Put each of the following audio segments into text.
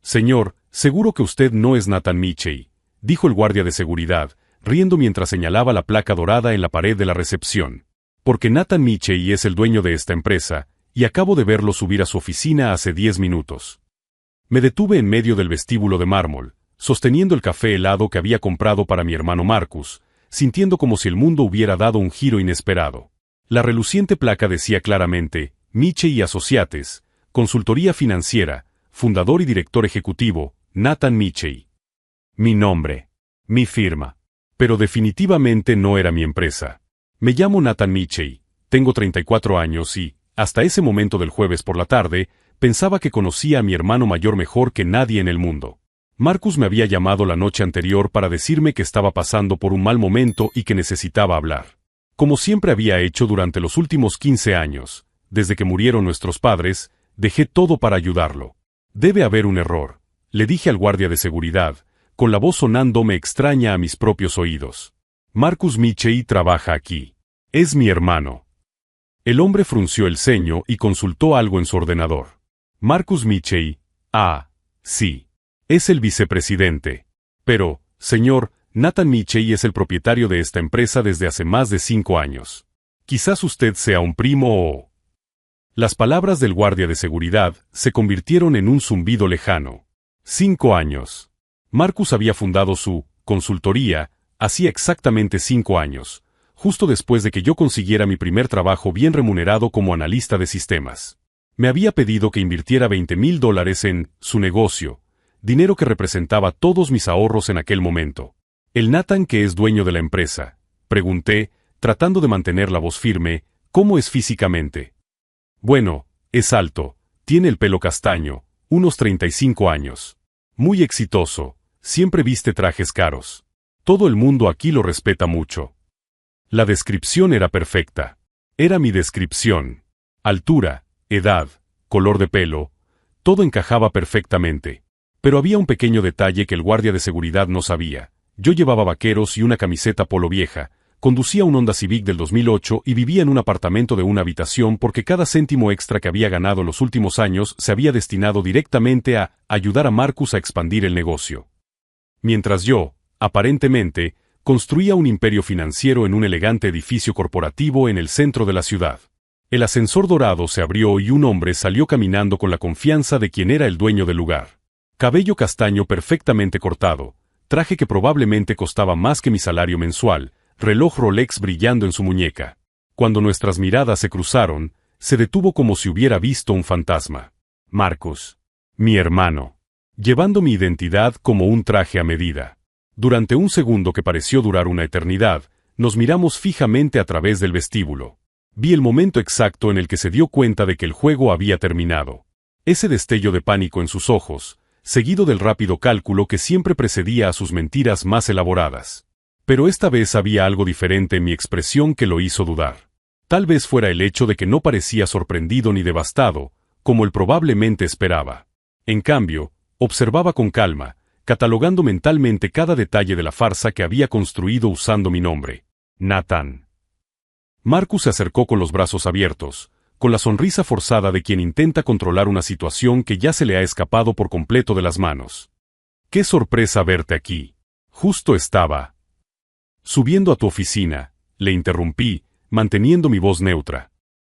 Señor, seguro que usted no es Nathan Michei, dijo el guardia de seguridad, riendo mientras señalaba la placa dorada en la pared de la recepción. Porque Nathan Michei es el dueño de esta empresa, y acabo de verlo subir a su oficina hace 10 minutos. Me detuve en medio del vestíbulo de mármol, sosteniendo el café helado que había comprado para mi hermano Marcus, sintiendo como si el mundo hubiera dado un giro inesperado. La reluciente placa decía claramente, Michei y Associates, consultoría financiera, fundador y director ejecutivo, Nathan Michei. Mi nombre. Mi firma. Pero definitivamente no era mi empresa. Me llamo Nathan Michei, tengo 34 años y, hasta ese momento del jueves por la tarde, pensaba que conocía a mi hermano mayor mejor que nadie en el mundo. Marcus me había llamado la noche anterior para decirme que estaba pasando por un mal momento y que necesitaba hablar. Como siempre había hecho durante los últimos 15 años, desde que murieron nuestros padres, dejé todo para ayudarlo. Debe haber un error, le dije al guardia de seguridad, con la voz sonándome extraña a mis propios oídos. Marcus Michei trabaja aquí. Es mi hermano. El hombre frunció el ceño y consultó algo en su ordenador. Marcus Michei, sí. Es el vicepresidente. Pero, señor, Nathan Michei es el propietario de esta empresa desde hace más de 5 años. Quizás usted sea un primo o... Las palabras del guardia de seguridad se convirtieron en un zumbido lejano. 5 años. Marcus había fundado su consultoría hacía exactamente 5 años, justo después de que yo consiguiera mi primer trabajo bien remunerado como analista de sistemas. Me había pedido que invirtiera $20,000 en su negocio, dinero que representaba todos mis ahorros en aquel momento. ¿El Nathan que es dueño de la empresa? Pregunté, tratando de mantener la voz firme, ¿cómo es físicamente? Bueno, es alto, tiene el pelo castaño, unos 35 años. Muy exitoso, siempre viste trajes caros. Todo el mundo aquí lo respeta mucho. La descripción era perfecta. Era mi descripción. Altura, edad, color de pelo, todo encajaba perfectamente. Pero había un pequeño detalle que el guardia de seguridad no sabía. Yo llevaba vaqueros y una camiseta polo vieja, conducía un Honda Civic del 2008 y vivía en un apartamento de una habitación porque cada céntimo extra que había ganado en los últimos años se había destinado directamente a ayudar a Marcus a expandir el negocio. Mientras yo, aparentemente, construía un imperio financiero en un elegante edificio corporativo en el centro de la ciudad. El ascensor dorado se abrió y un hombre salió caminando con la confianza de quien era el dueño del lugar. Cabello castaño perfectamente cortado, traje que probablemente costaba más que mi salario mensual, reloj Rolex brillando en su muñeca. Cuando nuestras miradas se cruzaron, se detuvo como si hubiera visto un fantasma. Marcus. Mi hermano. Llevando mi identidad como un traje a medida. Durante un segundo que pareció durar una eternidad, nos miramos fijamente a través del vestíbulo. Vi el momento exacto en el que se dio cuenta de que el juego había terminado. Ese destello de pánico en sus ojos, seguido del rápido cálculo que siempre precedía a sus mentiras más elaboradas. Pero esta vez había algo diferente en mi expresión que lo hizo dudar. Tal vez fuera el hecho de que no parecía sorprendido ni devastado, como él probablemente esperaba. En cambio, observaba con calma, catalogando mentalmente cada detalle de la farsa que había construido usando mi nombre. Nathan. Marcus se acercó con los brazos abiertos, con la sonrisa forzada de quien intenta controlar una situación que ya se le ha escapado por completo de las manos. ¡Qué sorpresa verte aquí! Justo estaba subiendo a tu oficina, le interrumpí, manteniendo mi voz neutra.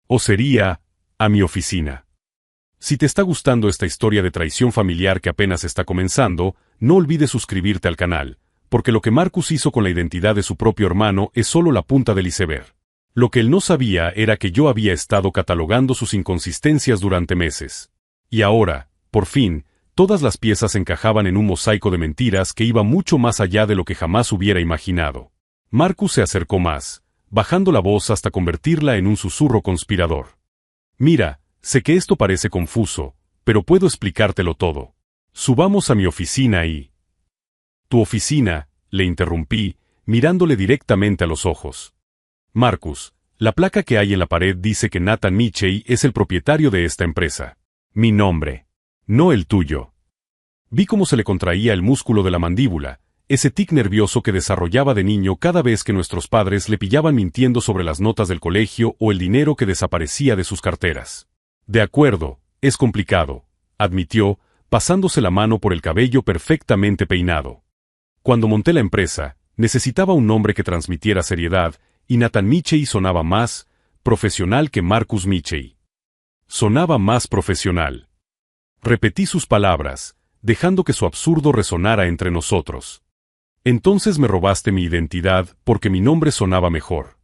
O sería, a mi oficina. Si te está gustando esta historia de traición familiar que apenas está comenzando, no olvides suscribirte al canal, porque lo que Marcus hizo con la identidad de su propio hermano es solo la punta del iceberg. Lo que él no sabía era que yo había estado catalogando sus inconsistencias durante meses. Y ahora, por fin, todas las piezas encajaban en un mosaico de mentiras que iba mucho más allá de lo que jamás hubiera imaginado. Marcus se acercó más, bajando la voz hasta convertirla en un susurro conspirador. Mira, sé que esto parece confuso, pero puedo explicártelo todo. Subamos a mi oficina y... Tu oficina, le interrumpí, mirándole directamente a los ojos. Marcus, la placa que hay en la pared dice que Nathan Michei es el propietario de esta empresa. Mi nombre. No el tuyo. Vi cómo se le contraía el músculo de la mandíbula, ese tic nervioso que desarrollaba de niño cada vez que nuestros padres le pillaban mintiendo sobre las notas del colegio o el dinero que desaparecía de sus carteras. De acuerdo, es complicado, admitió, pasándose la mano por el cabello perfectamente peinado. Cuando monté la empresa, necesitaba un nombre que transmitiera seriedad, y Nathan Michei sonaba más profesional que Marcus Michei. Sonaba más profesional. Repetí sus palabras, dejando que su absurdo resonara entre nosotros. Entonces me robaste mi identidad porque mi nombre sonaba mejor.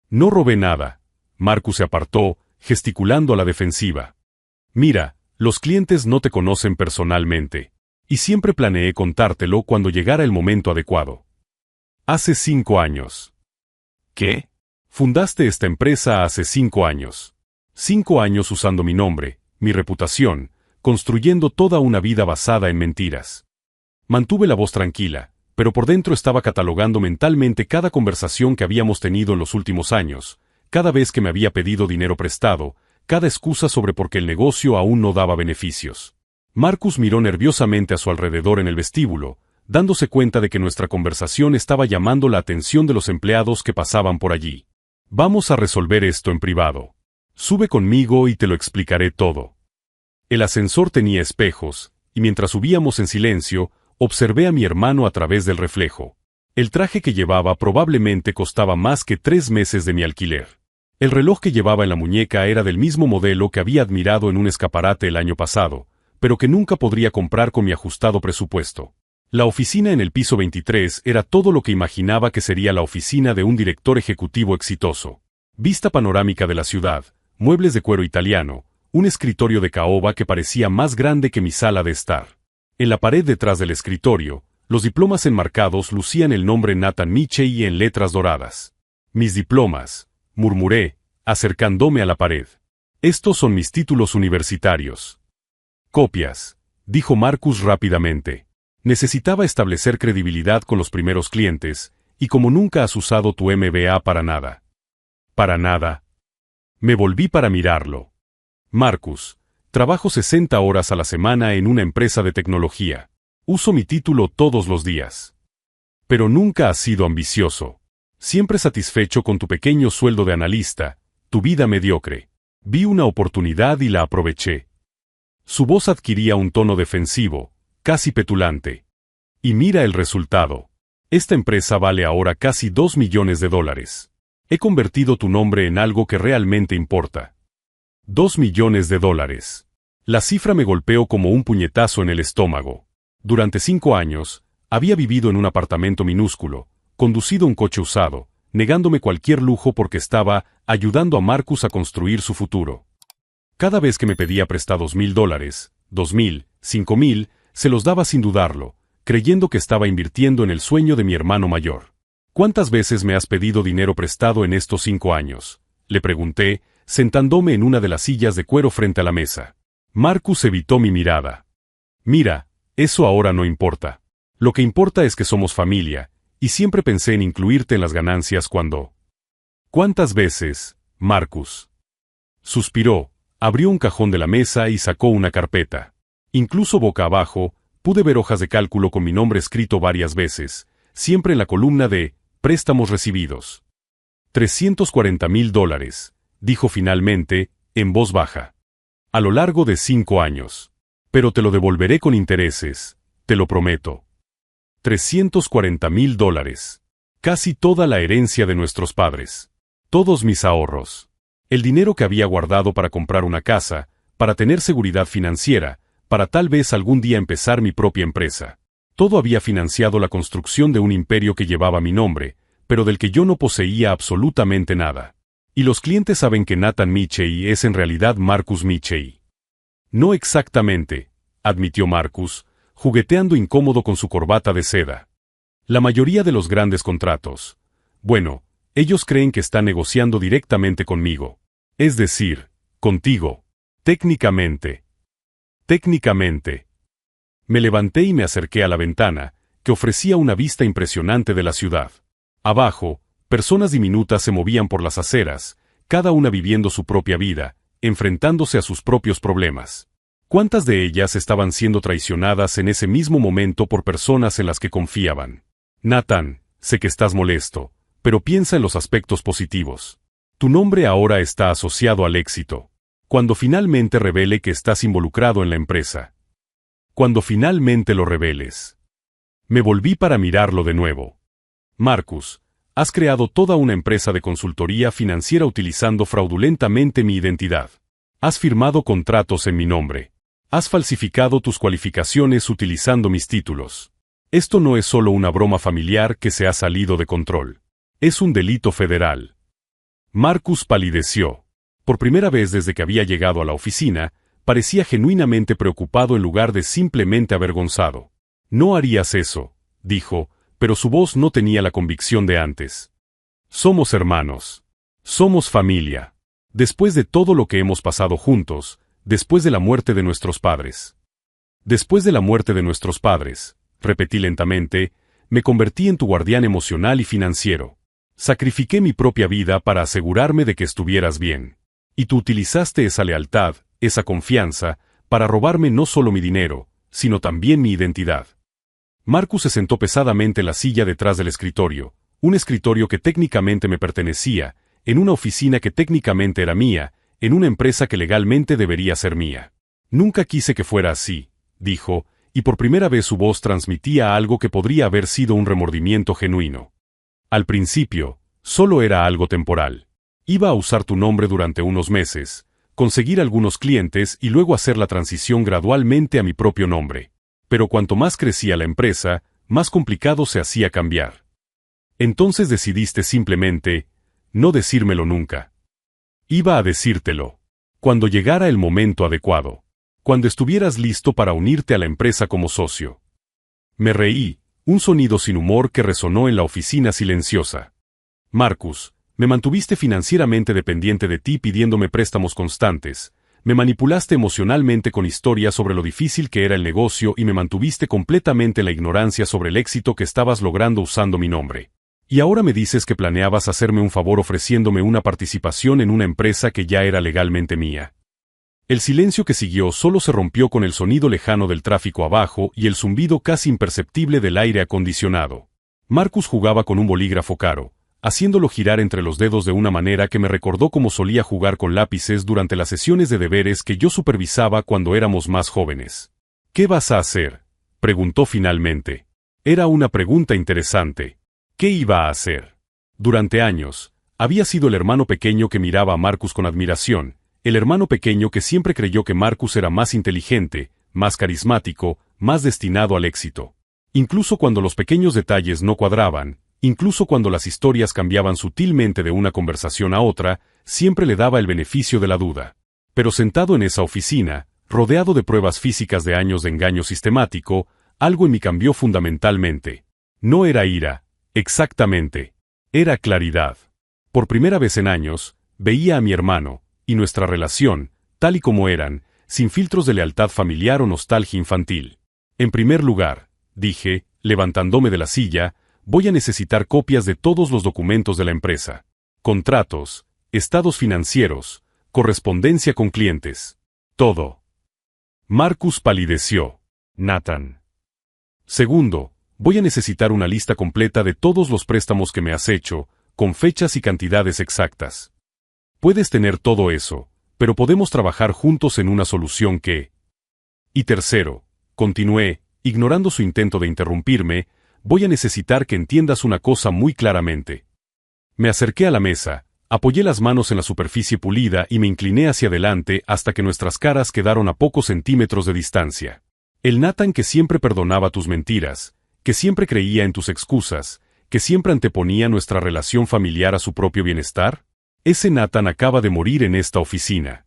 No robé nada. Marcus se apartó, gesticulando a la defensiva. Mira, los clientes no te conocen personalmente. Y siempre planeé contártelo cuando llegara el momento adecuado. Hace 5 años. ¿Qué? Fundaste esta empresa hace 5 años. 5 años usando mi nombre, mi reputación, construyendo toda una vida basada en mentiras. Mantuve la voz tranquila, pero por dentro estaba catalogando mentalmente cada conversación que habíamos tenido en los últimos años, cada vez que me había pedido dinero prestado, cada excusa sobre por qué el negocio aún no daba beneficios. Marcus miró nerviosamente a su alrededor en el vestíbulo, dándose cuenta de que nuestra conversación estaba llamando la atención de los empleados que pasaban por allí. Vamos a resolver esto en privado. Sube conmigo y te lo explicaré todo. El ascensor tenía espejos, y mientras subíamos en silencio, observé a mi hermano a través del reflejo. El traje que llevaba probablemente costaba más que 3 meses de mi alquiler. El reloj que llevaba en la muñeca era del mismo modelo que había admirado en un escaparate el año pasado, pero que nunca podría comprar con mi ajustado presupuesto. La oficina en el piso 23 era todo lo que imaginaba que sería la oficina de un director ejecutivo exitoso. Vista panorámica de la ciudad, muebles de cuero italiano, un escritorio de caoba que parecía más grande que mi sala de estar. En la pared detrás del escritorio, los diplomas enmarcados lucían el nombre Nathan Michei en letras doradas. Mis diplomas, murmuré, acercándome a la pared. Estos son mis títulos universitarios. Copias, dijo Marcus rápidamente. Necesitaba establecer credibilidad con los primeros clientes, y como nunca has usado tu MBA para nada. ¿Para nada? Me volví para mirarlo. Marcus, trabajo 60 horas a la semana en una empresa de tecnología. Uso mi título todos los días. Pero nunca has sido ambicioso. Siempre satisfecho con tu pequeño sueldo de analista, tu vida mediocre. Vi una oportunidad y la aproveché. Su voz adquiría un tono defensivo, casi petulante. Y mira el resultado. Esta empresa vale ahora casi $2 millones. He convertido tu nombre en algo que realmente importa. $2 millones. La cifra me golpeó como un puñetazo en el estómago. Durante 5 años, había vivido en un apartamento minúsculo, conducido un coche usado, negándome cualquier lujo porque estaba ayudando a Marcus a construir su futuro. Cada vez que me pedía prestados $1,000, $2,000, $5,000, se los daba sin dudarlo, creyendo que estaba invirtiendo en el sueño de mi hermano mayor. ¿Cuántas veces me has pedido dinero prestado en estos 5 años? Le pregunté, sentándome en una de las sillas de cuero frente a la mesa. Marcus evitó mi mirada. Mira, eso ahora no importa. Lo que importa es que somos familia, y siempre pensé en incluirte en las ganancias cuando... ¿Cuántas veces, Marcus? Suspiró, abrió un cajón de la mesa y sacó una carpeta. Incluso boca abajo, pude ver hojas de cálculo con mi nombre escrito varias veces, siempre en la columna de préstamos recibidos. $340,000, dijo finalmente, en voz baja. A lo largo de 5 años. Pero te lo devolveré con intereses, te lo prometo. $340,000. Casi toda la herencia de nuestros padres. Todos mis ahorros. El dinero que había guardado para comprar una casa, para tener seguridad financiera, para tal vez algún día empezar mi propia empresa. Todo había financiado la construcción de un imperio que llevaba mi nombre, pero del que yo no poseía absolutamente nada. Y los clientes saben que Nathan Michei es en realidad Marcus Michei. No exactamente, admitió Marcus, jugueteando incómodo con su corbata de seda. La mayoría de los grandes contratos. Bueno, ellos creen que están negociando directamente conmigo. Es decir, contigo. Técnicamente. Técnicamente. Me levanté y me acerqué a la ventana, que ofrecía una vista impresionante de la ciudad. Abajo, personas diminutas se movían por las aceras, cada una viviendo su propia vida, enfrentándose a sus propios problemas. ¿Cuántas de ellas estaban siendo traicionadas en ese mismo momento por personas en las que confiaban? Nathan, sé que estás molesto, pero piensa en los aspectos positivos. Tu nombre ahora está asociado al éxito. Cuando finalmente revele que estás involucrado en la empresa. Cuando finalmente lo reveles. Me volví para mirarlo de nuevo. Marcus, has creado toda una empresa de consultoría financiera utilizando fraudulentamente mi identidad. Has firmado contratos en mi nombre. Has falsificado tus cualificaciones utilizando mis títulos. Esto no es solo una broma familiar que se ha salido de control. Es un delito federal. Marcus palideció. Por primera vez desde que había llegado a la oficina, parecía genuinamente preocupado en lugar de simplemente avergonzado. No harías eso, dijo, pero su voz no tenía la convicción de antes. Somos hermanos. Somos familia. Después de todo lo que hemos pasado juntos, después de la muerte de nuestros padres. Después de la muerte de nuestros padres, repetí lentamente, me convertí en tu guardián emocional y financiero. Sacrifiqué mi propia vida para asegurarme de que estuvieras bien. Y tú utilizaste esa lealtad, esa confianza, para robarme no solo mi dinero, sino también mi identidad. Marcus se sentó pesadamente en la silla detrás del escritorio, un escritorio que técnicamente me pertenecía, en una oficina que técnicamente era mía, en una empresa que legalmente debería ser mía. Nunca quise que fuera así, dijo, y por primera vez su voz transmitía algo que podría haber sido un remordimiento genuino. Al principio, solo era algo temporal. Iba a usar tu nombre durante unos meses, conseguir algunos clientes y luego hacer la transición gradualmente a mi propio nombre. Pero cuanto más crecía la empresa, más complicado se hacía cambiar. Entonces decidiste simplemente, no decírmelo nunca. Iba a decírtelo. Cuando llegara el momento adecuado. Cuando estuvieras listo para unirte a la empresa como socio. Me reí, un sonido sin humor que resonó en la oficina silenciosa. Marcus, me mantuviste financieramente dependiente de ti pidiéndome préstamos constantes. Me manipulaste emocionalmente con historias sobre lo difícil que era el negocio y me mantuviste completamente en la ignorancia sobre el éxito que estabas logrando usando mi nombre. Y ahora me dices que planeabas hacerme un favor ofreciéndome una participación en una empresa que ya era legalmente mía. El silencio que siguió solo se rompió con el sonido lejano del tráfico abajo y el zumbido casi imperceptible del aire acondicionado. Marcus jugaba con un bolígrafo caro, haciéndolo girar entre los dedos de una manera que me recordó cómo solía jugar con lápices durante las sesiones de deberes que yo supervisaba cuando éramos más jóvenes. ¿Qué vas a hacer?, preguntó finalmente. Era una pregunta interesante. ¿Qué iba a hacer? Durante años, había sido el hermano pequeño que miraba a Marcus con admiración, el hermano pequeño que siempre creyó que Marcus era más inteligente, más carismático, más destinado al éxito. Incluso cuando los pequeños detalles no cuadraban, incluso cuando las historias cambiaban sutilmente de una conversación a otra, siempre le daba el beneficio de la duda. Pero sentado en esa oficina, rodeado de pruebas físicas de años de engaño sistemático, algo en mí cambió fundamentalmente. No era ira, exactamente. Era claridad. Por primera vez en años, veía a mi hermano, y nuestra relación, tal y como eran, sin filtros de lealtad familiar o nostalgia infantil. En primer lugar, dije, levantándome de la silla, voy a necesitar copias de todos los documentos de la empresa. Contratos, estados financieros, correspondencia con clientes. Todo. Marcus palideció. Nathan. Segundo, voy a necesitar una lista completa de todos los préstamos que me has hecho, con fechas y cantidades exactas. Puedes tener todo eso, pero podemos trabajar juntos en una solución que... Y tercero, continué, ignorando su intento de interrumpirme, voy a necesitar que entiendas una cosa muy claramente. Me acerqué a la mesa, apoyé las manos en la superficie pulida y me incliné hacia adelante hasta que nuestras caras quedaron a pocos centímetros de distancia. El Nathan que siempre perdonaba tus mentiras, que siempre creía en tus excusas, que siempre anteponía nuestra relación familiar a su propio bienestar, ese Nathan acaba de morir en esta oficina.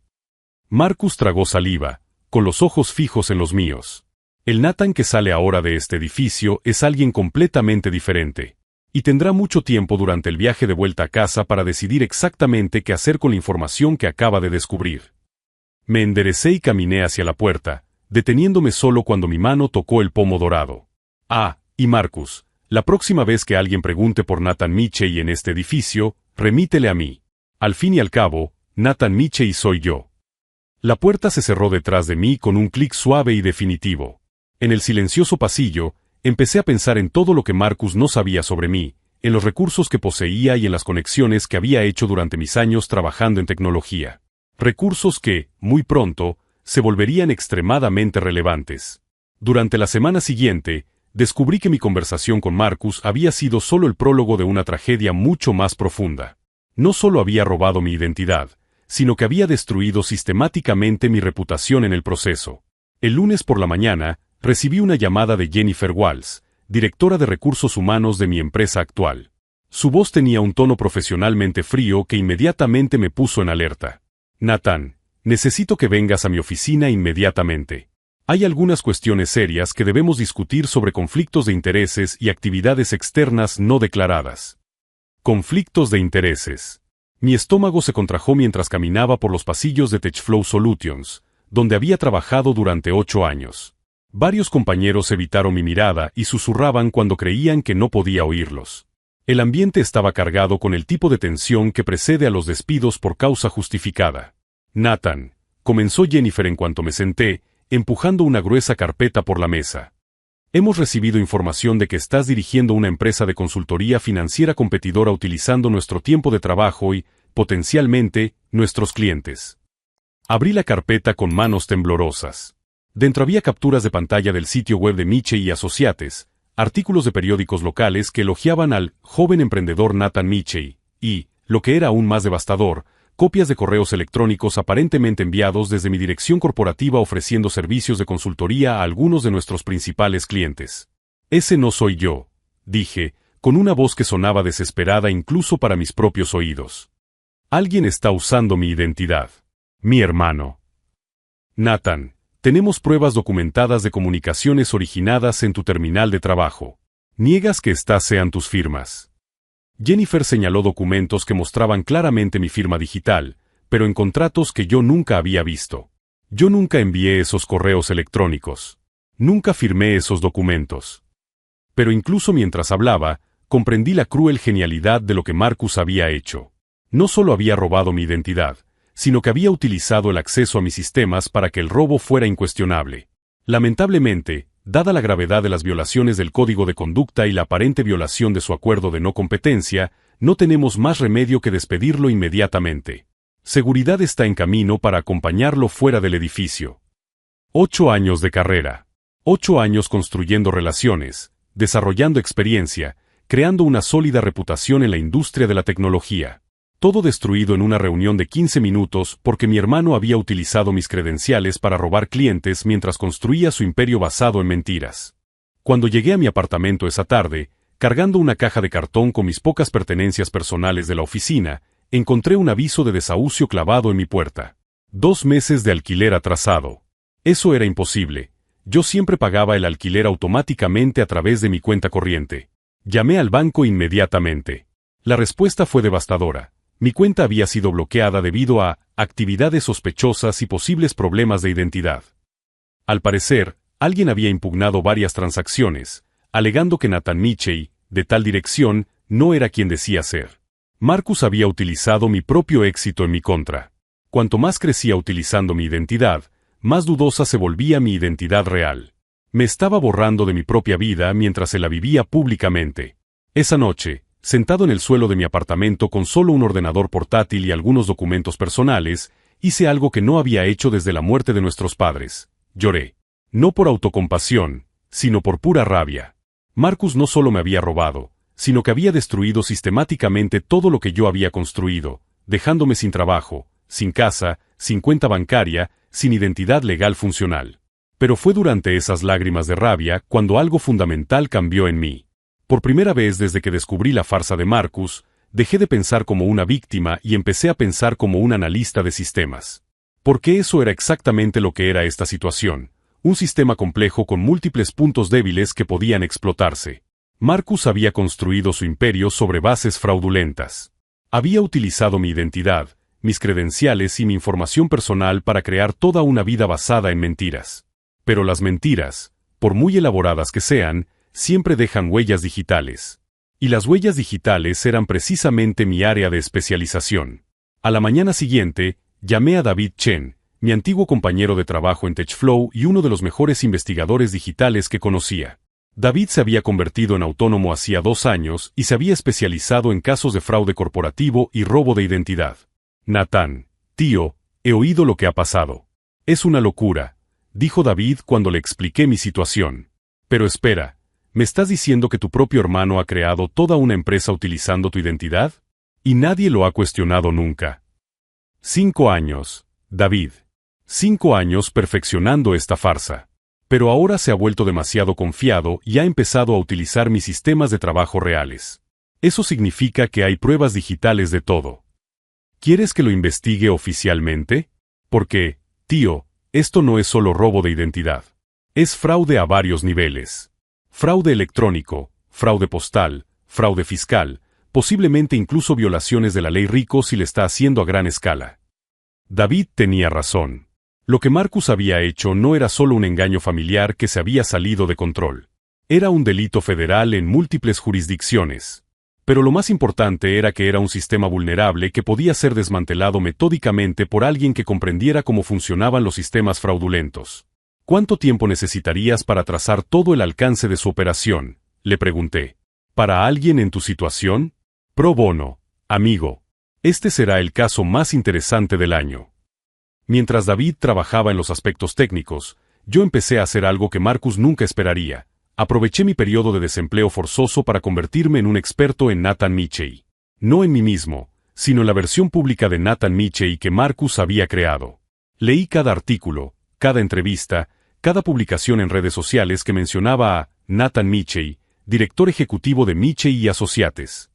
Marcus tragó saliva, con los ojos fijos en los míos. El Nathan que sale ahora de este edificio es alguien completamente diferente, y tendrá mucho tiempo durante el viaje de vuelta a casa para decidir exactamente qué hacer con la información que acaba de descubrir. Me enderecé y caminé hacia la puerta, deteniéndome solo cuando mi mano tocó el pomo dorado. Ah, y Marcus, la próxima vez que alguien pregunte por Nathan Michei en este edificio, remítele a mí. Al fin y al cabo, Nathan Michei soy yo. La puerta se cerró detrás de mí con un clic suave y definitivo. En el silencioso pasillo, empecé a pensar en todo lo que Marcus no sabía sobre mí, en los recursos que poseía y en las conexiones que había hecho durante mis años trabajando en tecnología. Recursos que, muy pronto, se volverían extremadamente relevantes. Durante la semana siguiente, descubrí que mi conversación con Marcus había sido solo el prólogo de una tragedia mucho más profunda. No solo había robado mi identidad, sino que había destruido sistemáticamente mi reputación en el proceso. El lunes por la mañana, recibí una llamada de Jennifer Walls, directora de recursos humanos de mi empresa actual. Su voz tenía un tono profesionalmente frío que inmediatamente me puso en alerta. Nathan, necesito que vengas a mi oficina inmediatamente. Hay algunas cuestiones serias que debemos discutir sobre conflictos de intereses y actividades externas no declaradas. Conflictos de intereses. Mi estómago se contrajo mientras caminaba por los pasillos de TechFlow Solutions, donde había trabajado durante 8 años. Varios compañeros evitaron mi mirada y susurraban cuando creían que no podía oírlos. El ambiente estaba cargado con el tipo de tensión que precede a los despidos por causa justificada. Nathan, comenzó Jennifer en cuanto me senté, empujando una gruesa carpeta por la mesa. Hemos recibido información de que estás dirigiendo una empresa de consultoría financiera competidora utilizando nuestro tiempo de trabajo y, potencialmente, nuestros clientes. Abrí la carpeta con manos temblorosas. Dentro había capturas de pantalla del sitio web de Michey y Associates, artículos de periódicos locales que elogiaban al joven emprendedor Nathan Michey, y, lo que era aún más devastador, copias de correos electrónicos aparentemente enviados desde mi dirección corporativa ofreciendo servicios de consultoría a algunos de nuestros principales clientes. Ese no soy yo, dije, con una voz que sonaba desesperada incluso para mis propios oídos. Alguien está usando mi identidad. Mi hermano. Nathan, tenemos pruebas documentadas de comunicaciones originadas en tu terminal de trabajo. ¿Niegas que estas sean tus firmas? Jennifer señaló documentos que mostraban claramente mi firma digital, pero en contratos que yo nunca había visto. Yo nunca envié esos correos electrónicos. Nunca firmé esos documentos. Pero incluso mientras hablaba, comprendí la cruel genialidad de lo que Marcus había hecho. No solo había robado mi identidad, sino que había utilizado el acceso a mis sistemas para que el robo fuera incuestionable. Lamentablemente, dada la gravedad de las violaciones del código de conducta y la aparente violación de su acuerdo de no competencia, no tenemos más remedio que despedirlo inmediatamente. Seguridad está en camino para acompañarlo fuera del edificio. 8 años de carrera. 8 años construyendo relaciones, desarrollando experiencia, creando una sólida reputación en la industria de la tecnología. Todo destruido en una reunión de 15 minutos porque mi hermano había utilizado mis credenciales para robar clientes mientras construía su imperio basado en mentiras. Cuando llegué a mi apartamento esa tarde, cargando una caja de cartón con mis pocas pertenencias personales de la oficina, encontré un aviso de desahucio clavado en mi puerta. 2 meses de alquiler atrasado. Eso era imposible. Yo siempre pagaba el alquiler automáticamente a través de mi cuenta corriente. Llamé al banco inmediatamente. La respuesta fue devastadora. Mi cuenta había sido bloqueada debido a actividades sospechosas y posibles problemas de identidad. Al parecer, alguien había impugnado varias transacciones, alegando que Nathan Michey, de tal dirección, no era quien decía ser. Marcus había utilizado mi propio éxito en mi contra. Cuanto más crecía utilizando mi identidad, más dudosa se volvía mi identidad real. Me estaba borrando de mi propia vida mientras se la vivía públicamente. Esa noche, sentado en el suelo de mi apartamento con solo un ordenador portátil y algunos documentos personales, hice algo que no había hecho desde la muerte de nuestros padres. Lloré. No por autocompasión, sino por pura rabia. Marcus no solo me había robado, sino que había destruido sistemáticamente todo lo que yo había construido, dejándome sin trabajo, sin casa, sin cuenta bancaria, sin identidad legal funcional. Pero fue durante esas lágrimas de rabia cuando algo fundamental cambió en mí. Por primera vez desde que descubrí la farsa de Marcus, dejé de pensar como una víctima y empecé a pensar como un analista de sistemas. Porque eso era exactamente lo que era esta situación, un sistema complejo con múltiples puntos débiles que podían explotarse. Marcus había construido su imperio sobre bases fraudulentas. Había utilizado mi identidad, mis credenciales y mi información personal para crear toda una vida basada en mentiras. Pero las mentiras, por muy elaboradas que sean, siempre dejan huellas digitales. Y las huellas digitales eran precisamente mi área de especialización. A la mañana siguiente, llamé a David Chen, mi antiguo compañero de trabajo en TechFlow y uno de los mejores investigadores digitales que conocía. David se había convertido en autónomo hacía 2 años y se había especializado en casos de fraude corporativo y robo de identidad. Nathan, tío, he oído lo que ha pasado. Es una locura. dijo David cuando le expliqué mi situación. Pero espera, ¿me estás diciendo que tu propio hermano ha creado toda una empresa utilizando tu identidad? Y nadie lo ha cuestionado nunca. 5 años, David. 5 años perfeccionando esta farsa. Pero ahora se ha vuelto demasiado confiado y ha empezado a utilizar mis sistemas de trabajo reales. Eso significa que hay pruebas digitales de todo. ¿Quieres que lo investigue oficialmente? Porque, tío, esto no es solo robo de identidad. Es fraude a varios niveles. Fraude electrónico, fraude postal, fraude fiscal, posiblemente incluso violaciones de la ley RICO si le está haciendo a gran escala. David tenía razón. Lo que Marcus había hecho no era solo un engaño familiar que se había salido de control. Era un delito federal en múltiples jurisdicciones. Pero lo más importante era que era un sistema vulnerable que podía ser desmantelado metódicamente por alguien que comprendiera cómo funcionaban los sistemas fraudulentos. ¿Cuánto tiempo necesitarías para trazar todo el alcance de su operación?, le pregunté. ¿Para alguien en tu situación? Pro bono, amigo. Este será el caso más interesante del año. Mientras David trabajaba en los aspectos técnicos, yo empecé a hacer algo que Marcus nunca esperaría. Aproveché mi periodo de desempleo forzoso para convertirme en un experto en Nathan Michei. No en mí mismo, sino en la versión pública de Nathan Michei que Marcus había creado. Leí cada artículo, cada entrevista, cada publicación en redes sociales que mencionaba a Nathan Michei, director ejecutivo de Michei y Associates.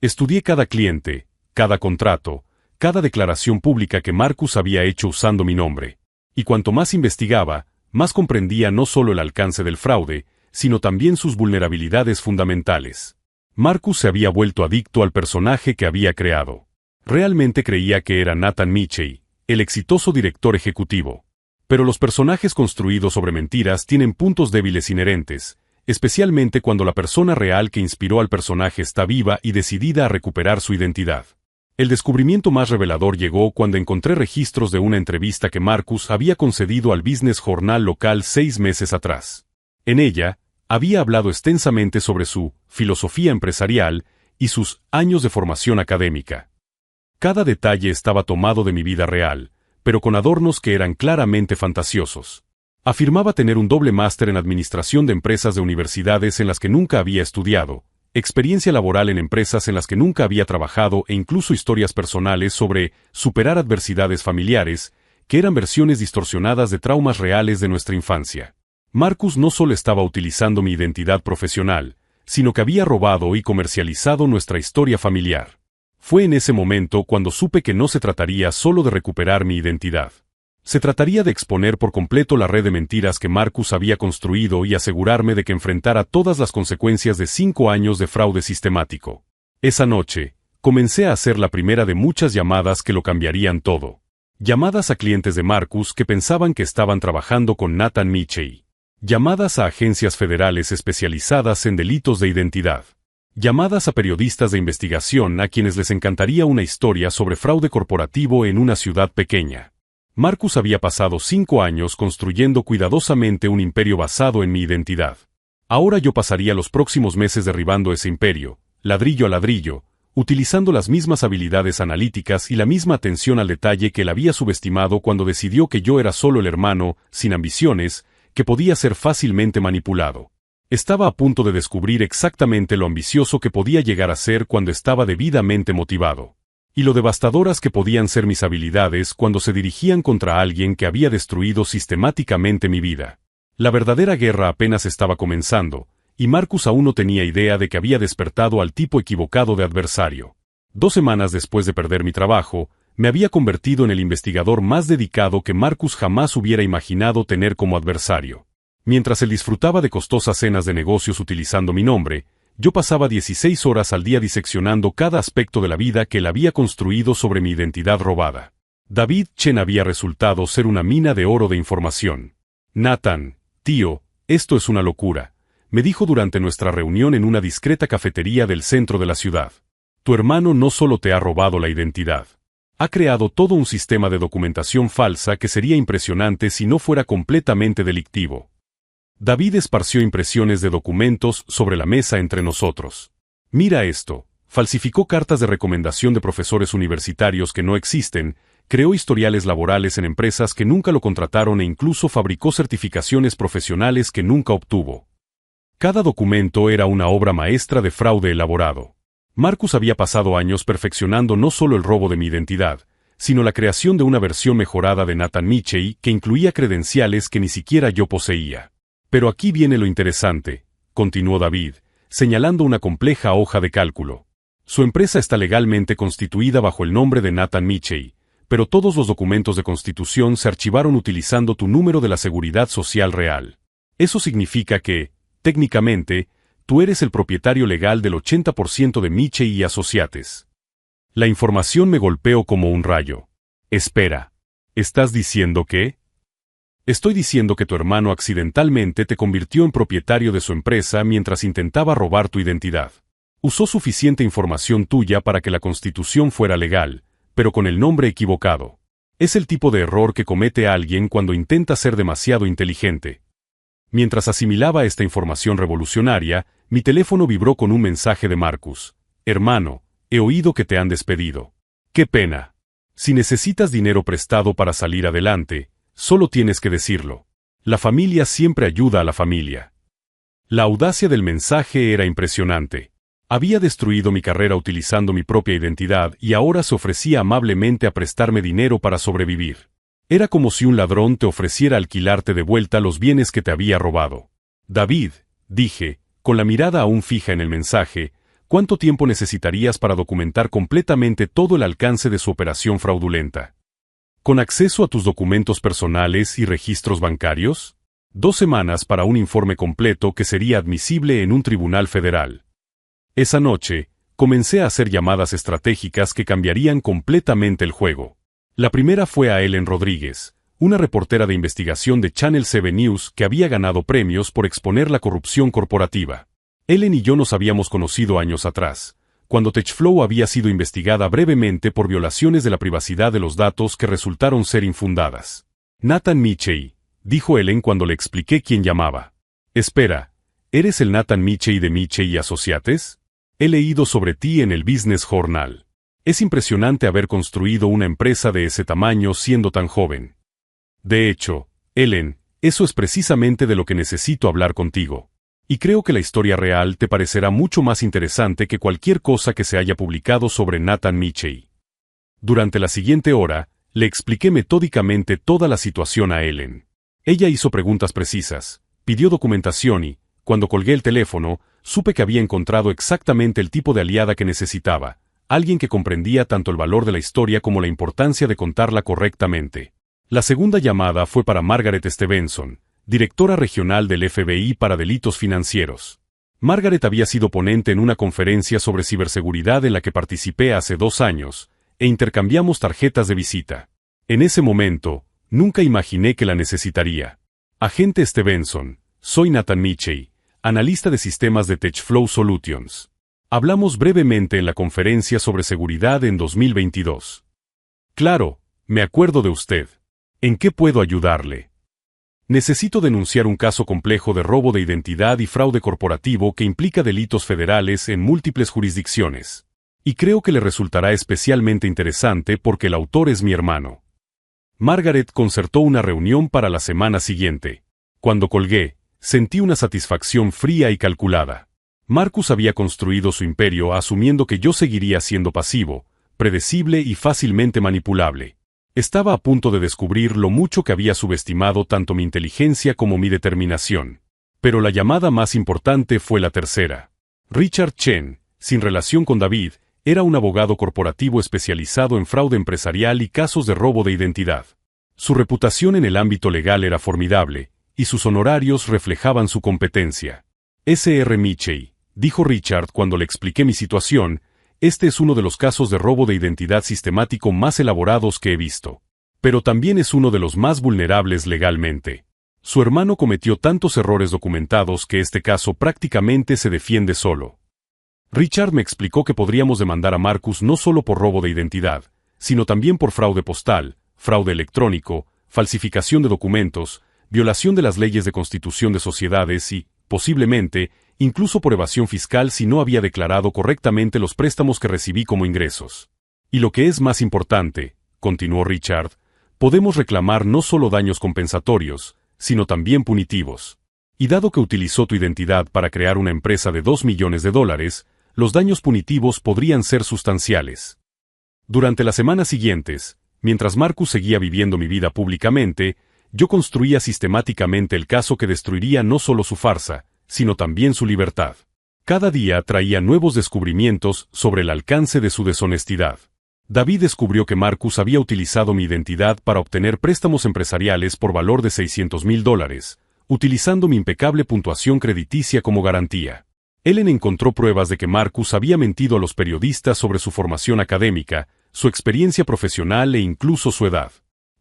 Estudié cada cliente, cada contrato, cada declaración pública que Marcus había hecho usando mi nombre. Y cuanto más investigaba, más comprendía no solo el alcance del fraude, sino también sus vulnerabilidades fundamentales. Marcus se había vuelto adicto al personaje que había creado. Realmente creía que era Nathan Michei, el exitoso director ejecutivo. Pero los personajes construidos sobre mentiras tienen puntos débiles inherentes, especialmente cuando la persona real que inspiró al personaje está viva y decidida a recuperar su identidad. El descubrimiento más revelador llegó cuando encontré registros de una entrevista que Marcus había concedido al Business Journal local 6 meses atrás. En ella, había hablado extensamente sobre su filosofía empresarial y sus años de formación académica. Cada detalle estaba tomado de mi vida real, pero con adornos que eran claramente fantasiosos. Afirmaba tener un doble máster en administración de empresas de universidades en las que nunca había estudiado, experiencia laboral en empresas en las que nunca había trabajado e incluso historias personales sobre superar adversidades familiares, que eran versiones distorsionadas de traumas reales de nuestra infancia. Marcus no solo estaba utilizando mi identidad profesional, sino que había robado y comercializado nuestra historia familiar. Fue en ese momento cuando supe que no se trataría solo de recuperar mi identidad. Se trataría de exponer por completo la red de mentiras que Marcus había construido y asegurarme de que enfrentara todas las consecuencias de 5 años de fraude sistemático. Esa noche, comencé a hacer la primera de muchas llamadas que lo cambiarían todo. Llamadas a clientes de Marcus que pensaban que estaban trabajando con Nathan Michei. Llamadas a agencias federales especializadas en delitos de identidad. Llamadas a periodistas de investigación a quienes les encantaría una historia sobre fraude corporativo en una ciudad pequeña. Marcus había pasado 5 años construyendo cuidadosamente un imperio basado en mi identidad. Ahora yo pasaría los próximos meses derribando ese imperio, ladrillo a ladrillo, utilizando las mismas habilidades analíticas y la misma atención al detalle que él había subestimado cuando decidió que yo era solo el hermano, sin ambiciones, que podía ser fácilmente manipulado. Estaba a punto de descubrir exactamente lo ambicioso que podía llegar a ser cuando estaba debidamente motivado. Y lo devastadoras que podían ser mis habilidades cuando se dirigían contra alguien que había destruido sistemáticamente mi vida. La verdadera guerra apenas estaba comenzando, y Marcus aún no tenía idea de que había despertado al tipo equivocado de adversario. 2 semanas después de perder mi trabajo, me había convertido en el investigador más dedicado que Marcus jamás hubiera imaginado tener como adversario. Mientras él disfrutaba de costosas cenas de negocios utilizando mi nombre, yo pasaba 16 horas al día diseccionando cada aspecto de la vida que él había construido sobre mi identidad robada. David Chen había resultado ser una mina de oro de información. Nathan, tío, esto es una locura, me dijo durante nuestra reunión en una discreta cafetería del centro de la ciudad. Tu hermano no solo te ha robado la identidad. Ha creado todo un sistema de documentación falsa que sería impresionante si no fuera completamente delictivo. David esparció impresiones de documentos sobre la mesa entre nosotros. Mira esto, falsificó cartas de recomendación de profesores universitarios que no existen, creó historiales laborales en empresas que nunca lo contrataron e incluso fabricó certificaciones profesionales que nunca obtuvo. Cada documento era una obra maestra de fraude elaborado. Marcus había pasado años perfeccionando no solo el robo de mi identidad, sino la creación de una versión mejorada de Nathan Michei que incluía credenciales que ni siquiera yo poseía. Pero aquí viene lo interesante, continuó David, señalando una compleja hoja de cálculo. Su empresa está legalmente constituida bajo el nombre de Nathan Michei, pero todos los documentos de constitución se archivaron utilizando tu número de la Seguridad Social real. Eso significa que, técnicamente, tú eres el propietario legal del 80% de Michei y Associates. La información me golpeó como un rayo. Espera, ¿estás diciendo que? Estoy diciendo que tu hermano accidentalmente te convirtió en propietario de su empresa mientras intentaba robar tu identidad. Usó suficiente información tuya para que la constitución fuera legal, pero con el nombre equivocado. Es el tipo de error que comete alguien cuando intenta ser demasiado inteligente. Mientras asimilaba esta información revolucionaria, mi teléfono vibró con un mensaje de Marcus. Hermano, he oído que te han despedido. ¡Qué pena! Si necesitas dinero prestado para salir adelante, solo tienes que decirlo. La familia siempre ayuda a la familia. La audacia del mensaje era impresionante. Había destruido mi carrera utilizando mi propia identidad y ahora se ofrecía amablemente a prestarme dinero para sobrevivir. Era como si un ladrón te ofreciera alquilarte de vuelta los bienes que te había robado. David, dije, con la mirada aún fija en el mensaje, ¿cuánto tiempo necesitarías para documentar completamente todo el alcance de su operación fraudulenta? ¿Con acceso a tus documentos personales y registros bancarios? 2 semanas para un informe completo que sería admisible en un tribunal federal. Esa noche, comencé a hacer llamadas estratégicas que cambiarían completamente el juego. La primera fue a Ellen Rodríguez, una reportera de investigación de Channel 7 News que había ganado premios por exponer la corrupción corporativa. Ellen y yo nos habíamos conocido años atrás, cuando TechFlow había sido investigada brevemente por violaciones de la privacidad de los datos que resultaron ser infundadas. Nathan Michei, dijo Ellen cuando le expliqué quién llamaba. Espera, ¿eres el Nathan Michei de Michei y Associates? He leído sobre ti en el Business Journal. Es impresionante haber construido una empresa de ese tamaño siendo tan joven. De hecho, Ellen, eso es precisamente de lo que necesito hablar contigo. Y creo que la historia real te parecerá mucho más interesante que cualquier cosa que se haya publicado sobre Nathan Michei. Durante la siguiente hora, le expliqué metódicamente toda la situación a Ellen. Ella hizo preguntas precisas, pidió documentación y, cuando colgué el teléfono, supe que había encontrado exactamente el tipo de aliada que necesitaba, alguien que comprendía tanto el valor de la historia como la importancia de contarla correctamente. La segunda llamada fue para Margaret Stevenson, directora regional del FBI para delitos financieros. Margaret había sido ponente en una conferencia sobre ciberseguridad en la que participé hace 2 años, e intercambiamos tarjetas de visita. En ese momento, nunca imaginé que la necesitaría. Agente Stevenson, soy Nathan Michei, analista de sistemas de TechFlow Solutions. Hablamos brevemente en la conferencia sobre seguridad en 2022. Claro, me acuerdo de usted. ¿En qué puedo ayudarle? Necesito denunciar un caso complejo de robo de identidad y fraude corporativo que implica delitos federales en múltiples jurisdicciones. Y creo que le resultará especialmente interesante porque el autor es mi hermano. Margaret concertó una reunión para la semana siguiente. Cuando colgué, sentí una satisfacción fría y calculada. Marcus había construido su imperio asumiendo que yo seguiría siendo pasivo, predecible y fácilmente manipulable. Estaba a punto de descubrir lo mucho que había subestimado tanto mi inteligencia como mi determinación. Pero la llamada más importante fue la tercera. Richard Chen, sin relación con David, era un abogado corporativo especializado en fraude empresarial y casos de robo de identidad. Su reputación en el ámbito legal era formidable, y sus honorarios reflejaban su competencia. Sr. Michei, dijo Richard cuando le expliqué mi situación, este es uno de los casos de robo de identidad sistemático más elaborados que he visto. Pero también es uno de los más vulnerables legalmente. Su hermano cometió tantos errores documentados que este caso prácticamente se defiende solo. Richard me explicó que podríamos demandar a Marcus no solo por robo de identidad, sino también por fraude postal, fraude electrónico, falsificación de documentos, violación de las leyes de constitución de sociedades y, posiblemente, incluso por evasión fiscal si no había declarado correctamente los préstamos que recibí como ingresos. Y lo que es más importante, continuó Richard, podemos reclamar no solo daños compensatorios, sino también punitivos. Y dado que utilizó tu identidad para crear una empresa de $2 millones, los daños punitivos podrían ser sustanciales. Durante las semanas siguientes, mientras Marcus seguía viviendo mi vida públicamente, yo construía sistemáticamente el caso que destruiría no solo su farsa, sino también su libertad. Cada día traía nuevos descubrimientos sobre el alcance de su deshonestidad. David descubrió que Marcus había utilizado mi identidad para obtener préstamos empresariales por valor de $600,000, utilizando mi impecable puntuación crediticia como garantía. Ellen encontró pruebas de que Marcus había mentido a los periodistas sobre su formación académica, su experiencia profesional e incluso su edad.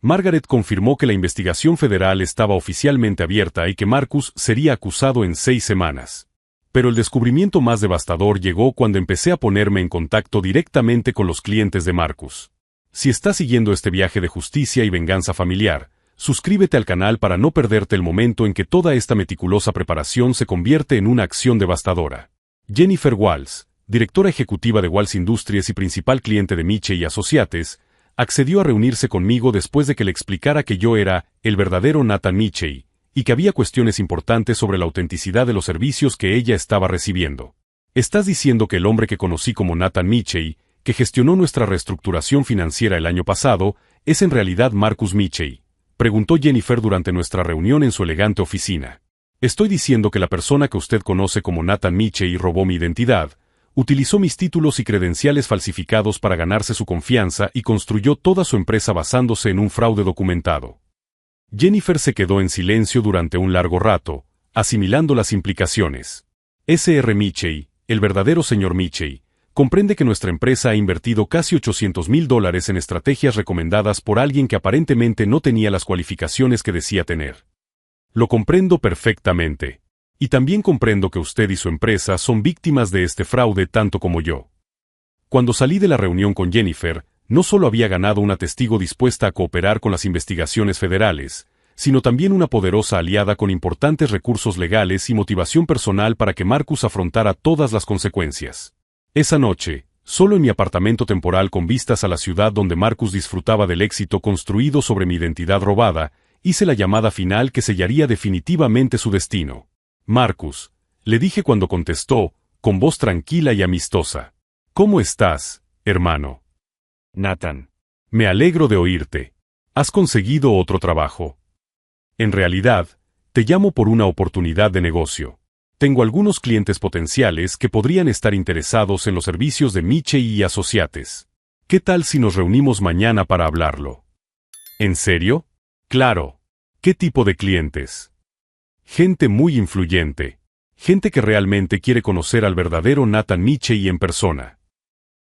Margaret confirmó que la investigación federal estaba oficialmente abierta y que Marcus sería acusado en 6 semanas. Pero el descubrimiento más devastador llegó cuando empecé a ponerme en contacto directamente con los clientes de Marcus. Si estás siguiendo este viaje de justicia y venganza familiar, suscríbete al canal para no perderte el momento en que toda esta meticulosa preparación se convierte en una acción devastadora. Jennifer Walls, directora ejecutiva de Walls Industries y principal cliente de Michey Associates, accedió a reunirse conmigo después de que le explicara que yo era el verdadero Nathan Michey, y que había cuestiones importantes sobre la autenticidad de los servicios que ella estaba recibiendo. ¿Estás diciendo que el hombre que conocí como Nathan Michey, que gestionó nuestra reestructuración financiera el año pasado, es en realidad Marcus Michey?, preguntó Jennifer durante nuestra reunión en su elegante oficina. Estoy diciendo que la persona que usted conoce como Nathan Michey robó mi identidad, utilizó mis títulos y credenciales falsificados para ganarse su confianza y construyó toda su empresa basándose en un fraude documentado. Jennifer se quedó en silencio durante un largo rato, asimilando las implicaciones. Sr. Michey, el verdadero señor Michey, comprende que nuestra empresa ha invertido casi $800,000 en estrategias recomendadas por alguien que aparentemente no tenía las cualificaciones que decía tener. Lo comprendo perfectamente. Y también comprendo que usted y su empresa son víctimas de este fraude tanto como yo. Cuando salí de la reunión con Jennifer, no solo había ganado una testigo dispuesta a cooperar con las investigaciones federales, sino también una poderosa aliada con importantes recursos legales y motivación personal para que Marcus afrontara todas las consecuencias. Esa noche, solo en mi apartamento temporal con vistas a la ciudad donde Marcus disfrutaba del éxito construido sobre mi identidad robada, hice la llamada final que sellaría definitivamente su destino. Marcus, le dije cuando contestó, con voz tranquila y amistosa. ¿Cómo estás, hermano? Nathan. Me alegro de oírte. ¿Has conseguido otro trabajo? En realidad, te llamo por una oportunidad de negocio. Tengo algunos clientes potenciales que podrían estar interesados en los servicios de Michey y Associates. ¿Qué tal si nos reunimos mañana para hablarlo? ¿En serio? Claro. ¿Qué tipo de clientes? Gente muy influyente. Gente que realmente quiere conocer al verdadero Nathan Michey en persona.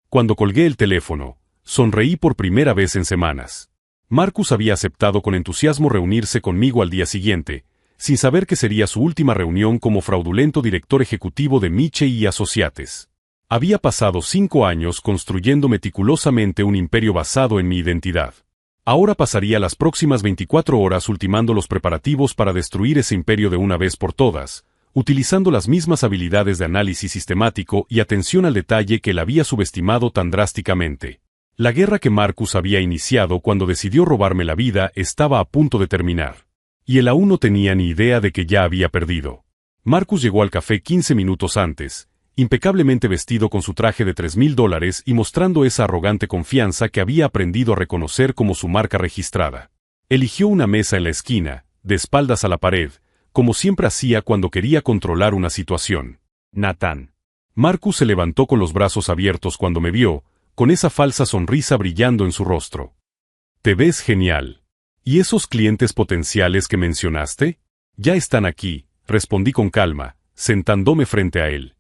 Cuando colgué el teléfono, sonreí por primera vez en semanas. Marcus había aceptado con entusiasmo reunirse conmigo al día siguiente, sin saber que sería su última reunión como fraudulento director ejecutivo de Michey y Associates. Había pasado 5 años construyendo meticulosamente un imperio basado en mi identidad. Ahora pasaría las próximas 24 horas ultimando los preparativos para destruir ese imperio de una vez por todas, utilizando las mismas habilidades de análisis sistemático y atención al detalle que él había subestimado tan drásticamente. La guerra que Marcus había iniciado cuando decidió robarme la vida estaba a punto de terminar. Y él aún no tenía ni idea de que ya había perdido. Marcus llegó al café 15 minutos antes, impecablemente vestido con su traje de $3,000 y mostrando esa arrogante confianza que había aprendido a reconocer como su marca registrada. Eligió una mesa en la esquina, de espaldas a la pared, como siempre hacía cuando quería controlar una situación. Nathan. Marcus se levantó con los brazos abiertos cuando me vio, con esa falsa sonrisa brillando en su rostro. Te ves genial. ¿Y esos clientes potenciales que mencionaste? Ya están aquí, respondí con calma, sentándome frente a él.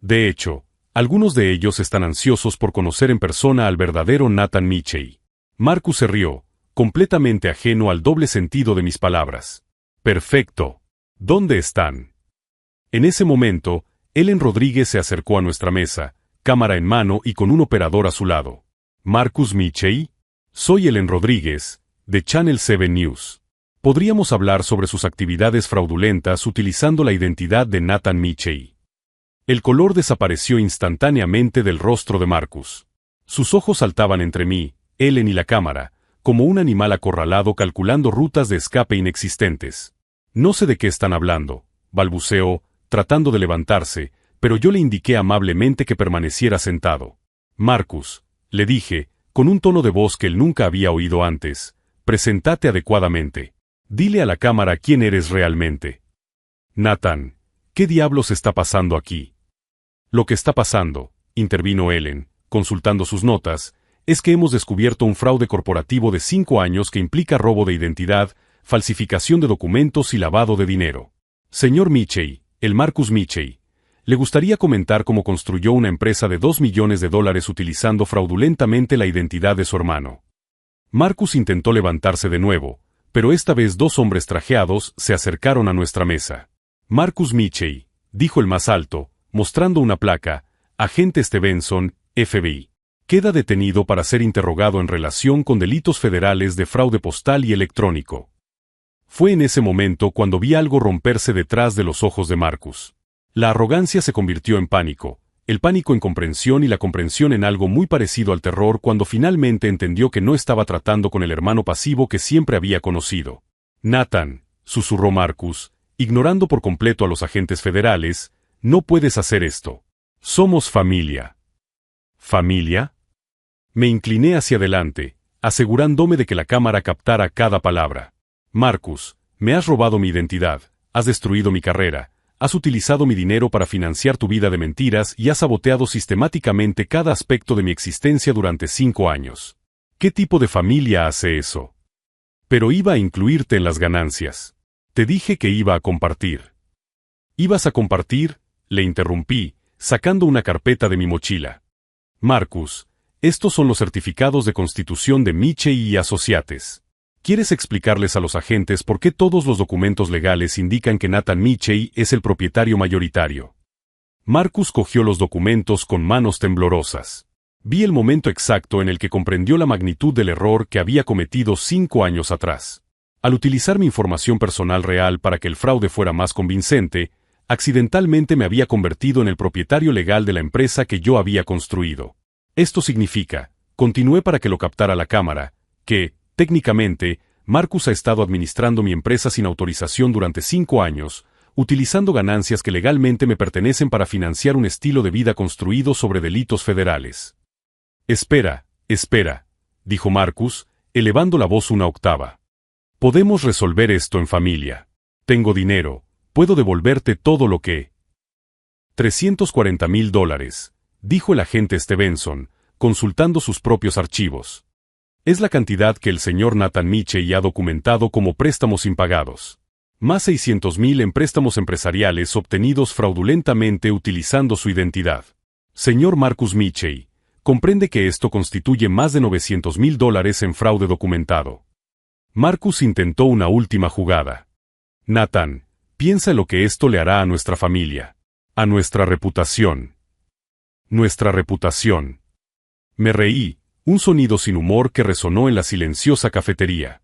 De hecho, algunos de ellos están ansiosos por conocer en persona al verdadero Nathan Michey. Marcus se rió, completamente ajeno al doble sentido de mis palabras. Perfecto. ¿Dónde están? En ese momento, Ellen Rodríguez se acercó a nuestra mesa, cámara en mano y con un operador a su lado. ¿Marcus Michey? Soy Ellen Rodríguez, de Channel 7 News. Podríamos hablar sobre sus actividades fraudulentas utilizando la identidad de Nathan Michey. El color desapareció instantáneamente del rostro de Marcus. Sus ojos saltaban entre mí, Ellen y la cámara, como un animal acorralado calculando rutas de escape inexistentes. No sé de qué están hablando, balbuceó, tratando de levantarse, pero yo le indiqué amablemente que permaneciera sentado. Marcus, le dije, con un tono de voz que él nunca había oído antes, preséntate adecuadamente. Dile a la cámara quién eres realmente. Nathan, ¿qué diablos está pasando aquí? Lo que está pasando, intervino Ellen, consultando sus notas, es que hemos descubierto un fraude corporativo de 5 años que implica robo de identidad, falsificación de documentos y lavado de dinero. Señor Michey, el Marcus Michey, le gustaría comentar cómo construyó una empresa de $2 millones utilizando fraudulentamente la identidad de su hermano. Marcus intentó levantarse de nuevo, pero esta vez 2 hombres trajeados se acercaron a nuestra mesa. Marcus Michey, dijo el más alto, mostrando una placa, agente Stevenson, FBI. Queda detenido para ser interrogado en relación con delitos federales de fraude postal y electrónico. Fue en ese momento cuando vi algo romperse detrás de los ojos de Marcus. La arrogancia se convirtió en pánico, el pánico en comprensión y la comprensión en algo muy parecido al terror cuando finalmente entendió que no estaba tratando con el hermano pasivo que siempre había conocido. Nathan, susurró Marcus, ignorando por completo a los agentes federales, no puedes hacer esto. Somos familia. ¿Familia? Me incliné hacia adelante, asegurándome de que la cámara captara cada palabra. Marcus, me has robado mi identidad, has destruido mi carrera, has utilizado mi dinero para financiar tu vida de mentiras y has saboteado sistemáticamente cada aspecto de mi existencia durante 5 años. ¿Qué tipo de familia hace eso? Pero iba a incluirte en las ganancias. Te dije que iba a compartir. ¿Ibas a compartir? Le interrumpí, sacando una carpeta de mi mochila. Marcus, estos son los certificados de constitución de Michey y Associates. ¿Quieres explicarles a los agentes por qué todos los documentos legales indican que Nathan Michey es el propietario mayoritario? Marcus cogió los documentos con manos temblorosas. Vi el momento exacto en el que comprendió la magnitud del error que había cometido 5 años atrás. Al utilizar mi información personal real para que el fraude fuera más convincente, accidentalmente me había convertido en el propietario legal de la empresa que yo había construido. Esto significa, continué para que lo captara la cámara, que, técnicamente, Marcus ha estado administrando mi empresa sin autorización durante 5 años, utilizando ganancias que legalmente me pertenecen para financiar un estilo de vida construido sobre delitos federales. Espera, dijo Marcus, elevando la voz una octava. Podemos resolver esto en familia. Tengo dinero, puedo devolverte todo lo que... $340,000, dijo el agente Stevenson, consultando sus propios archivos. Es la cantidad que el señor Nathan Michey ha documentado como préstamos impagados. Más 600,000 en préstamos empresariales obtenidos fraudulentamente utilizando su identidad. Señor Marcus Michey, comprende que esto constituye más de $900,000 en fraude documentado. Marcus intentó una última jugada. Nathan, piensa en lo que esto le hará a nuestra familia, a nuestra reputación. Nuestra reputación. Me reí, un sonido sin humor que resonó en la silenciosa cafetería.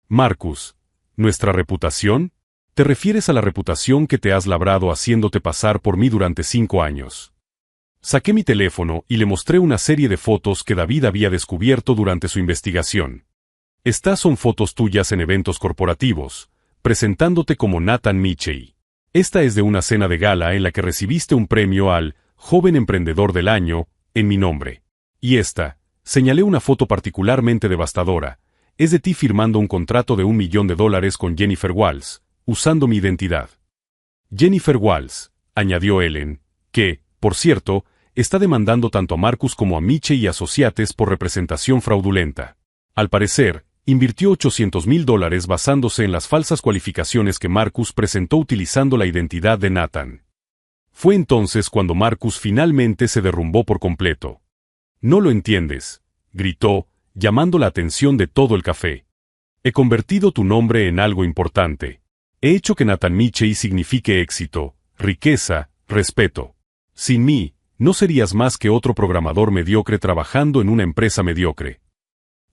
Marcus, ¿nuestra reputación? ¿Te refieres a la reputación que te has labrado haciéndote pasar por mí durante 5 años? Saqué mi teléfono y le mostré una serie de fotos que David había descubierto durante su investigación. Estas son fotos tuyas en eventos corporativos, presentándote como Nathan Michey. Esta es de una cena de gala en la que recibiste un premio al Joven Emprendedor del Año, en mi nombre. Y esta, señalé una foto particularmente devastadora, es de ti firmando un contrato de $1 millón con Jennifer Walls, usando mi identidad. Jennifer Walls, añadió Ellen, que, por cierto, está demandando tanto a Marcus como a Michey y Associates por representación fraudulenta. Al parecer, invirtió $800,000 basándose en las falsas cualificaciones que Marcus presentó utilizando la identidad de Nathan. Fue entonces cuando Marcus finalmente se derrumbó por completo. No lo entiendes, gritó, llamando la atención de todo el café. He convertido tu nombre en algo importante. He hecho que Nathan Michey signifique éxito, riqueza, respeto. Sin mí, no serías más que otro programador mediocre trabajando en una empresa mediocre.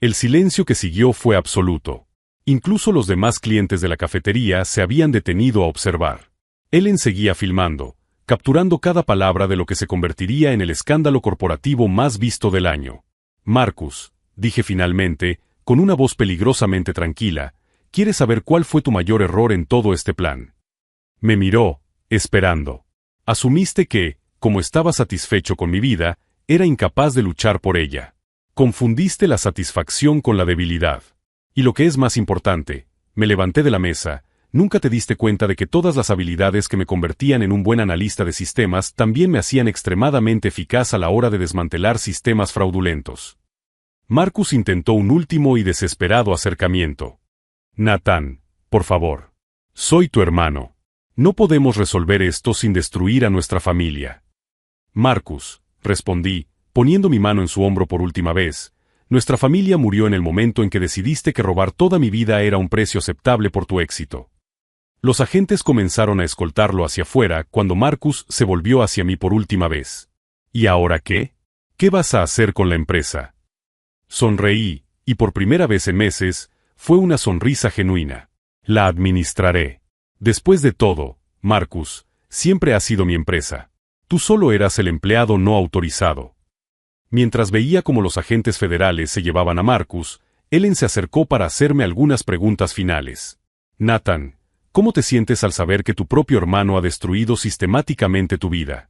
El silencio que siguió fue absoluto. Incluso los demás clientes de la cafetería se habían detenido a observar. Ellen seguía filmando, capturando cada palabra de lo que se convertiría en el escándalo corporativo más visto del año. Marcus, dije finalmente, con una voz peligrosamente tranquila, ¿quieres saber cuál fue tu mayor error en todo este plan? Me miró, esperando. Asumiste que, como estaba satisfecho con mi vida, era incapaz de luchar por ella. Confundiste la satisfacción con la debilidad. Y lo que es más importante, me levanté de la mesa. Nunca te diste cuenta de que todas las habilidades que me convertían en un buen analista de sistemas también me hacían extremadamente eficaz a la hora de desmantelar sistemas fraudulentos. Marcus intentó un último y desesperado acercamiento. Nathan, por favor. Soy tu hermano. No podemos resolver esto sin destruir a nuestra familia. Marcus, respondí, poniendo mi mano en su hombro por última vez, nuestra familia murió en el momento en que decidiste que robar toda mi vida era un precio aceptable por tu éxito. Los agentes comenzaron a escoltarlo hacia afuera cuando Marcus se volvió hacia mí por última vez. ¿Y ahora qué? ¿Qué vas a hacer con la empresa? Sonreí, y por primera vez en meses, fue una sonrisa genuina. La administraré. Después de todo, Marcus, siempre ha sido mi empresa. Tú solo eras el empleado no autorizado. Mientras veía cómo los agentes federales se llevaban a Marcus, Ellen se acercó para hacerme algunas preguntas finales. Nathan, ¿cómo te sientes al saber que tu propio hermano ha destruido sistemáticamente tu vida?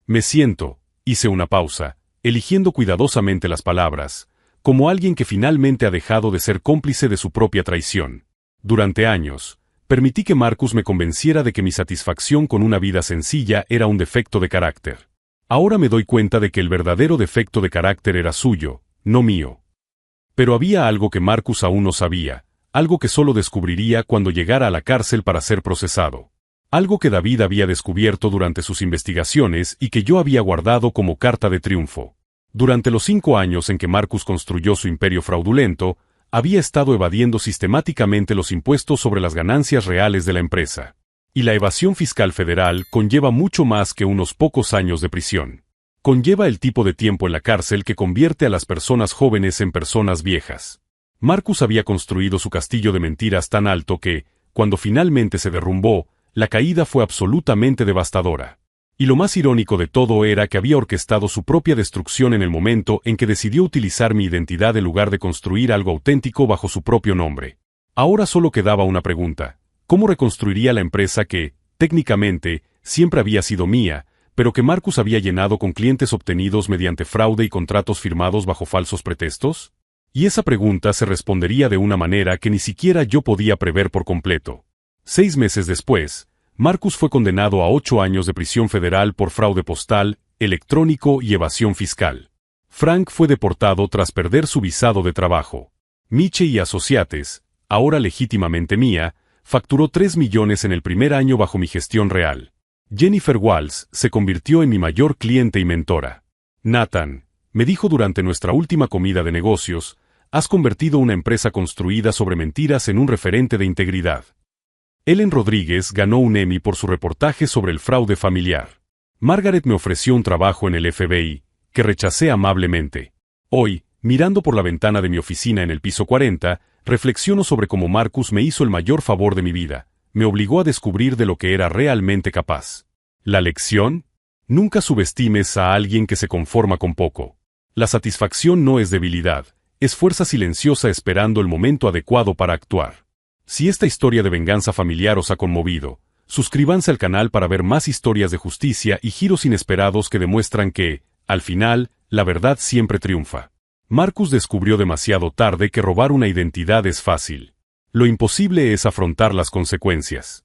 Me siento, hice una pausa, eligiendo cuidadosamente las palabras, como alguien que finalmente ha dejado de ser cómplice de su propia traición. Durante años, permití que Marcus me convenciera de que mi satisfacción con una vida sencilla era un defecto de carácter. Ahora me doy cuenta de que el verdadero defecto de carácter era suyo, no mío. Pero había algo que Marcus aún no sabía, algo que solo descubriría cuando llegara a la cárcel para ser procesado. Algo que David había descubierto durante sus investigaciones y que yo había guardado como carta de triunfo. Durante los 5 años en que Marcus construyó su imperio fraudulento, había estado evadiendo sistemáticamente los impuestos sobre las ganancias reales de la empresa. Y la evasión fiscal federal conlleva mucho más que unos pocos años de prisión. Conlleva el tipo de tiempo en la cárcel que convierte a las personas jóvenes en personas viejas. Marcus había construido su castillo de mentiras tan alto que, cuando finalmente se derrumbó, la caída fue absolutamente devastadora. Y lo más irónico de todo era que había orquestado su propia destrucción en el momento en que decidió utilizar mi identidad en lugar de construir algo auténtico bajo su propio nombre. Ahora solo quedaba una pregunta. ¿Cómo reconstruiría la empresa que, técnicamente, siempre había sido mía, pero que Marcus había llenado con clientes obtenidos mediante fraude y contratos firmados bajo falsos pretextos? Y esa pregunta se respondería de una manera que ni siquiera yo podía prever por completo. 6 meses después, Marcus fue condenado a 8 años de prisión federal por fraude postal, electrónico y evasión fiscal. Frank fue deportado tras perder su visado de trabajo. Miche y Associates, ahora legítimamente mía, facturó 3 millones en el primer año bajo mi gestión real. Jennifer Walls se convirtió en mi mayor cliente y mentora. Nathan, me dijo durante nuestra última comida de negocios, has convertido una empresa construida sobre mentiras en un referente de integridad. Ellen Rodríguez ganó un Emmy por su reportaje sobre el fraude familiar. Margaret me ofreció un trabajo en el FBI, que rechacé amablemente. Hoy, mirando por la ventana de mi oficina en el piso 40, reflexiono sobre cómo Marcus me hizo el mayor favor de mi vida, me obligó a descubrir de lo que era realmente capaz. ¿La lección? Nunca subestimes a alguien que se conforma con poco. La satisfacción no es debilidad, es fuerza silenciosa esperando el momento adecuado para actuar. Si esta historia de venganza familiar os ha conmovido, suscríbanse al canal para ver más historias de justicia y giros inesperados que demuestran que, al final, la verdad siempre triunfa. Marcus descubrió demasiado tarde que robar una identidad es fácil. Lo imposible es afrontar las consecuencias.